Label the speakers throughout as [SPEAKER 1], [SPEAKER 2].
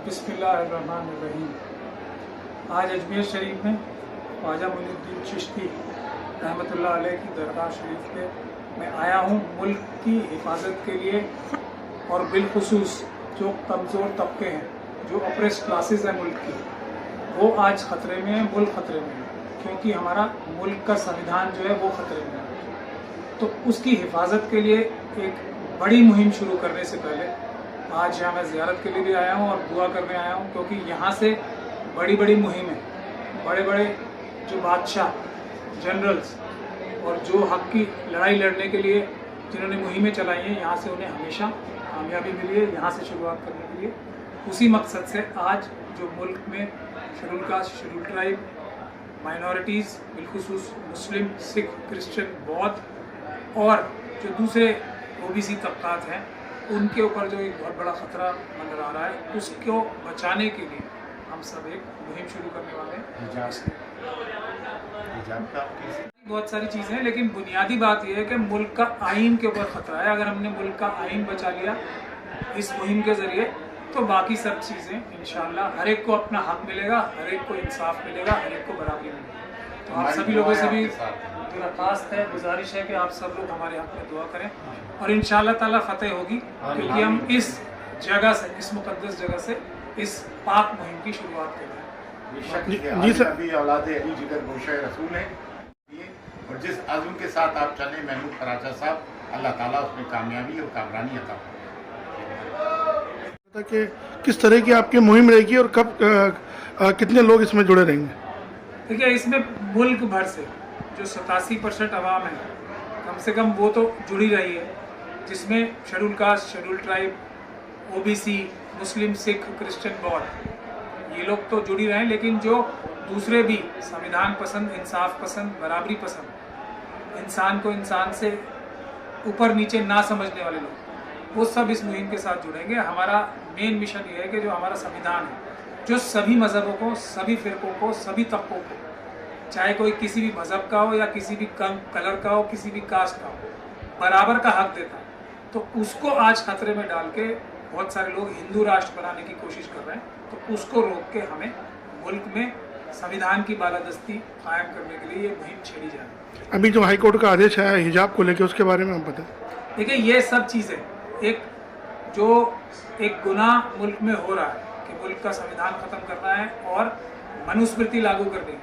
[SPEAKER 1] बिस्मिल्लाहिर्रहमानिर्रहीम। आज अजमेर शरीफ में ख्वाजा मुइनुद्दीन चिश्ती रहमतुल्लाह अलैह की दरगाह शरीफ पे मैं आया हूँ मुल्क की हिफाजत के लिए, और बिलखुसूस जो कमज़ोर तबके हैं, जो अप्रेस्ड क्लासेस हैं मुल्क की, वो आज ख़तरे में है, मुल्क ख़तरे में है, क्योंकि हमारा मुल्क का संविधान जो है वो ख़तरे में है। तो उसकी हिफाजत के लिए एक बड़ी मुहिम शुरू करने से पहले आज यहाँ मैं ज़ियारत के लिए भी आया हूँ और दुआ करने आया हूँ, क्योंकि यहाँ से बड़ी बड़ी मुहिमें, बड़े बड़े जो बादशाह, जनरल्स और जो हक की लड़ाई लड़ने के लिए जिन्होंने मुहिमें चलाई हैं, यहाँ से उन्हें हमेशा कामयाबी मिली है। यहाँ से शुरुआत करने के लिए उसी मकसद से आज जो मुल्क में schedule caste, schedule tribe, minorities, बिलखुसूस मुस्लिम, सिख, क्रिश्चियन, बौद्ध और जो दूसरे ओबीसी तबकात हैं, उनके ऊपर जो एक बहुत बड़ा ख़तरा नजर आ रहा है, उसको बचाने के लिए हम सब एक मुहिम शुरू करने वाले हैं। बहुत सारी चीज़ें हैं, लेकिन बुनियादी बात यह है कि मुल्क का आइन के ऊपर ख़तरा है। अगर हमने मुल्क का आइन बचा लिया इस मुहिम के ज़रिए, तो बाकी सब चीज़ें इंशाअल्लाह हर एक को अपना हक मिलेगा, हर एक को इंसाफ मिलेगा, हर एक को बराबरी मिलेगी। तो आप सभी लोगों से भी दरख्वास्त है, गुजारिश है कि आप सब लोग हमारे हक में दुआ करें, और इंशाअल्लाह ताला फतेह होगी, क्योंकि हम इस जगह से, इस मुकद्दस जगह से इस पाक मुहिम की शुरुआत कर रहे हैं।
[SPEAKER 2] जी सर, अभी औलाद अली जिगर गोशे रसूल है, और जिस आज़म के साथ आप चले महमूद फराजा साहब, अल्लाह ताला उसमें कामयाबी और कामरानी अता फरमाए।
[SPEAKER 3] कि किस तरह की आपकी मुहिम रहेगी और कब कितने लोग इसमें जुड़े रहेंगे?
[SPEAKER 1] देखिए, इसमें मुल्क भर से जो 87% आवाम है, कम से कम वो तो जुड़ी रही है, जिसमें schedule caste, schedule tribe, OBC, मुस्लिम, सिख, क्रिश्चियन, बौद्ध, ये लोग तो जुड़ी रहे हैं, लेकिन जो दूसरे भी संविधान पसंद, इंसाफ पसंद, बराबरी पसंद, इंसान को इंसान से ऊपर नीचे ना समझने वाले लोग, वो सब इस मुहिम के साथ जुड़ेंगे। हमारा मेन मिशन ये है कि जो हमारा संविधान है, जो सभी मज़हबों को, सभी फ़िरक़ों को, सभी तबकों को, चाहे कोई किसी भी मज़हब का हो या किसी भी कलर का हो, किसी भी कास्ट का हो, बराबर का हक देता है, तो उसको आज खतरे में डाल के बहुत सारे लोग हिंदू राष्ट्र बनाने की कोशिश कर रहे हैं। तो उसको रोक के हमें मुल्क में संविधान की बालादस्ती कायम करने के लिए ये मुहिम छेड़ी जाए।
[SPEAKER 3] अभी जो हाईकोर्ट का आदेश आया हिजाब को लेकर, उसके बारे में आप बताएं।
[SPEAKER 1] देखिए, ये सब चीज़ें एक गुनाह मुल्क में हो रहा है कि मुल्क का संविधान ख़त्म करना है और मनुस्मृति लागू करनी है,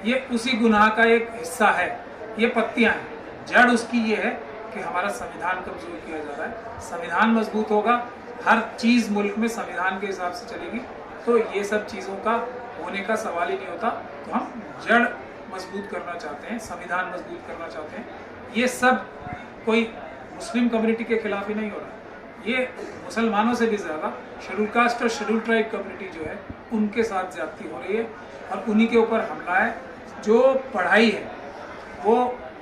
[SPEAKER 1] ये उसी गुनाह का एक हिस्सा है। ये पत्तियां हैं, जड़ उसकी ये है कि हमारा संविधान कमज़ोर किया जा रहा है। संविधान मजबूत होगा, हर चीज़ मुल्क में संविधान के हिसाब से चलेगी, तो ये सब चीज़ों का होने का सवाल ही नहीं होता। तो हम जड़ मजबूत करना चाहते हैं, संविधान मजबूत करना चाहते हैं। ये सब कोई मुस्लिम कम्युनिटी के खिलाफ ही नहीं हो रहा है, ये मुसलमानों से भी ज़्यादा शेड्यूल कास्ट और शेड्यूल ट्राइब कम्युनिटी जो है, उनके साथ ज़्यादती हो रही है और उन्हीं के ऊपर हमला है। जो पढ़ाई है वो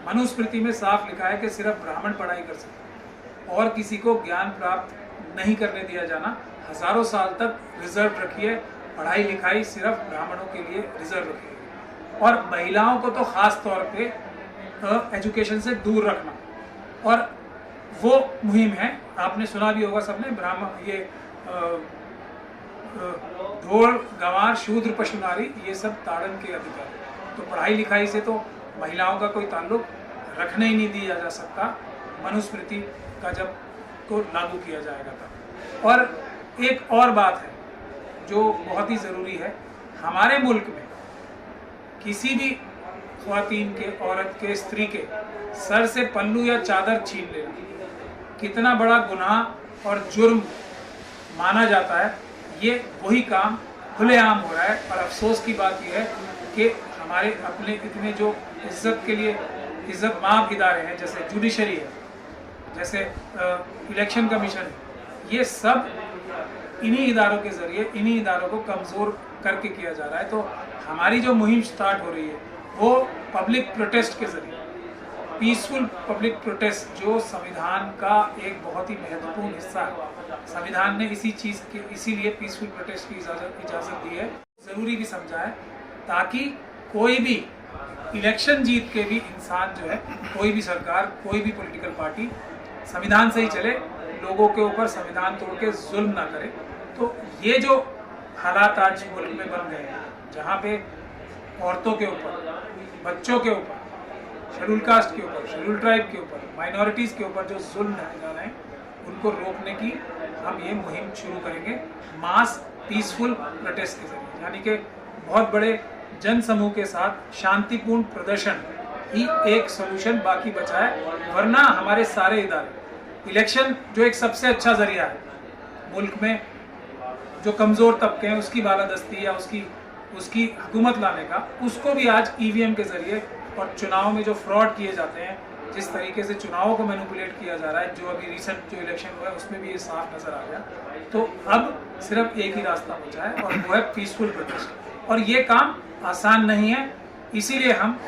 [SPEAKER 1] मनुस्मृति में साफ लिखा है कि सिर्फ ब्राह्मण पढ़ाई कर सकते, और किसी को ज्ञान प्राप्त नहीं करने दिया जाना। हज़ारों साल तक रिजर्व रखी है पढ़ाई लिखाई, सिर्फ ब्राह्मणों के लिए रिजर्व रखी है, और महिलाओं को तो ख़ास तौर पे एजुकेशन से दूर रखना। और वो मुहिम है, आपने सुना भी होगा सबने, ब्राह्मण, ये ढोल गंवार शूद्र पशु नारी, ये सब ताड़न के अधिकार। तो पढ़ाई लिखाई से तो महिलाओं का कोई ताल्लुक रखने ही नहीं दिया जा सकता मनुस्मृति का जब को लागू किया जाएगा तब। और एक और बात है जो बहुत ही ज़रूरी है, हमारे मुल्क में किसी भी ख्वातीन के, औरत के, स्त्री के सर से पल्लू या चादर छीन लेना कितना बड़ा गुनाह और जुर्म माना जाता है। ये वही काम खुलेआम हो रहा है, और अफसोस की बात यह है कि हमारे अपने इतने जो इज्जत के लिए इज्जत माप इदारे हैं, जैसे जुडिशरी है, जैसे इलेक्शन कमीशन है, ये सब इन्हीं इदारों के ज़रिए, इन्हीं इदारों को कमज़ोर करके किया जा रहा है। तो हमारी जो मुहिम स्टार्ट हो रही है वो पब्लिक प्रोटेस्ट के ज़रिए, पीसफुल पब्लिक प्रोटेस्ट, जो संविधान का एक बहुत ही महत्वपूर्ण हिस्सा है। संविधान ने इसी चीज़ के, इसीलिए पीसफुल प्रोटेस्ट की इजाज़त दी है, ज़रूरी भी समझा है, ताकि कोई भी इलेक्शन जीत के भी इंसान जो है, कोई भी सरकार, कोई भी पॉलिटिकल पार्टी संविधान से ही चले, लोगों के ऊपर संविधान तोड़ के जुल्म ना करे। तो ये जो हालात आज मुल्क में बन गए हैं, जहाँ पे औरतों के ऊपर, बच्चों के ऊपर, शेड्यूल कास्ट के ऊपर, शेड्यूल ट्राइब के ऊपर, माइनॉरिटीज़ के ऊपर जो जुल्म ढाए जा रहे हैं, उनको रोकने की हम ये मुहिम शुरू करेंगे मास पीसफुल प्रोटेस्ट के जरिए, यानी कि बहुत बड़े जन समूह के साथ शांतिपूर्ण प्रदर्शन ही एक सोल्यूशन बाकी बचा है। वरना हमारे सारे इदारे, इलेक्शन जो एक सबसे अच्छा जरिया है मुल्क में जो कमज़ोर तबके हैं उसकी बालादस्ती या उसकी हुकूमत लाने का, उसको भी आज ईवीएम के जरिए और चुनाव में जो फ्रॉड किए जाते हैं, जिस तरीके से चुनावों को मैनिपुलेट किया जा रहा है, जो अभी रिसेंट जो इलेक्शन हुआ है उसमें भी ये साफ नज़र आ गया। तो अब सिर्फ एक ही रास्ता बचा है और वो है पीसफुल प्रोटेस्ट, और ये काम आसान नहीं है। इसीलिए हम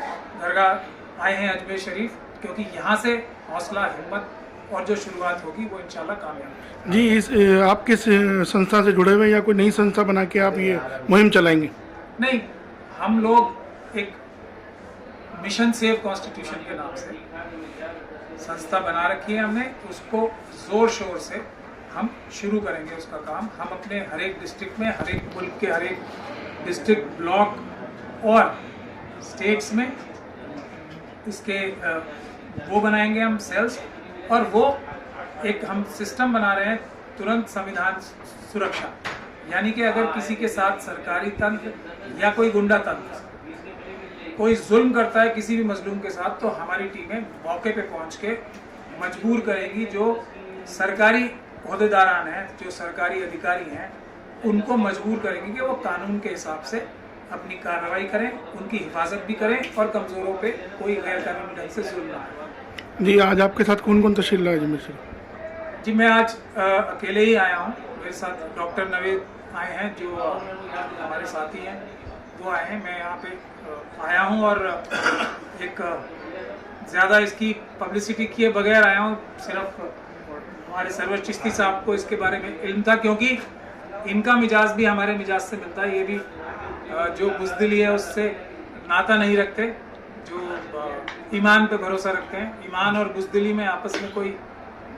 [SPEAKER 1] दरगाह आए हैं अजमेर शरीफ, क्योंकि यहाँ से हौसला, हिम्मत और जो शुरुआत होगी वो इंशाल्लाह कामयाब होगी।
[SPEAKER 3] जी, आप किस संस्था से जुड़े हुए हैं या कोई नई संस्था बना के आप ये मुहिम चलाएंगे?
[SPEAKER 1] नहीं, हम लोग एक मिशन सेव कॉन्स्टिट्यूशन के नाम से संस्था बना रखी है हमने, उसको जोर शोर से हम शुरू करेंगे उसका काम। हम अपने हर एक डिस्ट्रिक्ट में, हर एक मुल्क के हर एक डिस्ट्रिक्ट, ब्लॉक और स्टेट्स में इसके वो बनाएंगे हम सेल्स, और वो एक हम सिस्टम बना रहे हैं तुरंत संविधान सुरक्षा, यानी कि अगर किसी के साथ सरकारी तंत्र या कोई गुंडा तंत्र कोई जुल्म करता है किसी भी मजलूम के साथ, तो हमारी टीमें मौके पे पहुंच के मजबूर करेगी जो सरकारी ओहदेदारान हैं, जो सरकारी अधिकारी हैं, उनको मजबूर करेंगे कि वो कानून के हिसाब से अपनी कार्रवाई करें, उनकी हिफाजत भी करें और कमज़ोरों पे कोई गैर कानूनी ढंग से जुल्म ना करें।
[SPEAKER 3] जी, आज आपके साथ कौन कौन तशरीफ लाया अजमेर से?
[SPEAKER 1] जी, मैं आज अकेले ही आया हूँ, मेरे साथ डॉक्टर नवेद आए हैं जो हमारे साथी हैं, वो आए हैं। मैं यहाँ पे आया हूँ और एक ज़्यादा इसकी पब्लिसिटी किए बगैर आया हूँ, सिर्फ हमारे सरवर चिश्ती साहब को इसके बारे में इल्म था, क्योंकि इनका मिजाज भी हमारे मिजाज से मिलता है। ये भी जो बुज़दिली है उससे नाता नहीं रखते, जो ईमान पे भरोसा रखते हैं। ईमान और बुज़दिली में आपस में कोई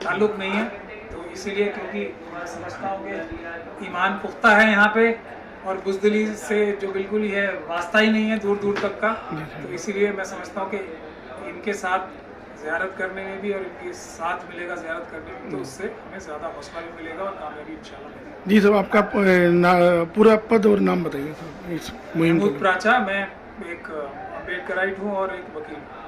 [SPEAKER 1] ताल्लुक़ नहीं है, तो इसीलिए, क्योंकि मैं समझता हूँ कि ईमान पुख्ता है यहाँ पे और बुज़दिली से जो बिल्कुल ही है वास्ता ही नहीं है दूर दूर तक का, तो इसीलिए मैं समझता हूँ कि इनके साथ ज़ियारत करने में भी और इनके साथ मिलेगा ज़ियारत करने में, तो उससे हमें ज़्यादा हौसला भी मिलेगा और कामयाबी इंशाल्लाह मिलेगी।
[SPEAKER 3] जी साहब, आपका पूरा पद और नाम बताइए इस मुहिम को।
[SPEAKER 1] महमूद प्राचा, मैं एक अम्बेडकराइट हूँ और एक वकील हूँ।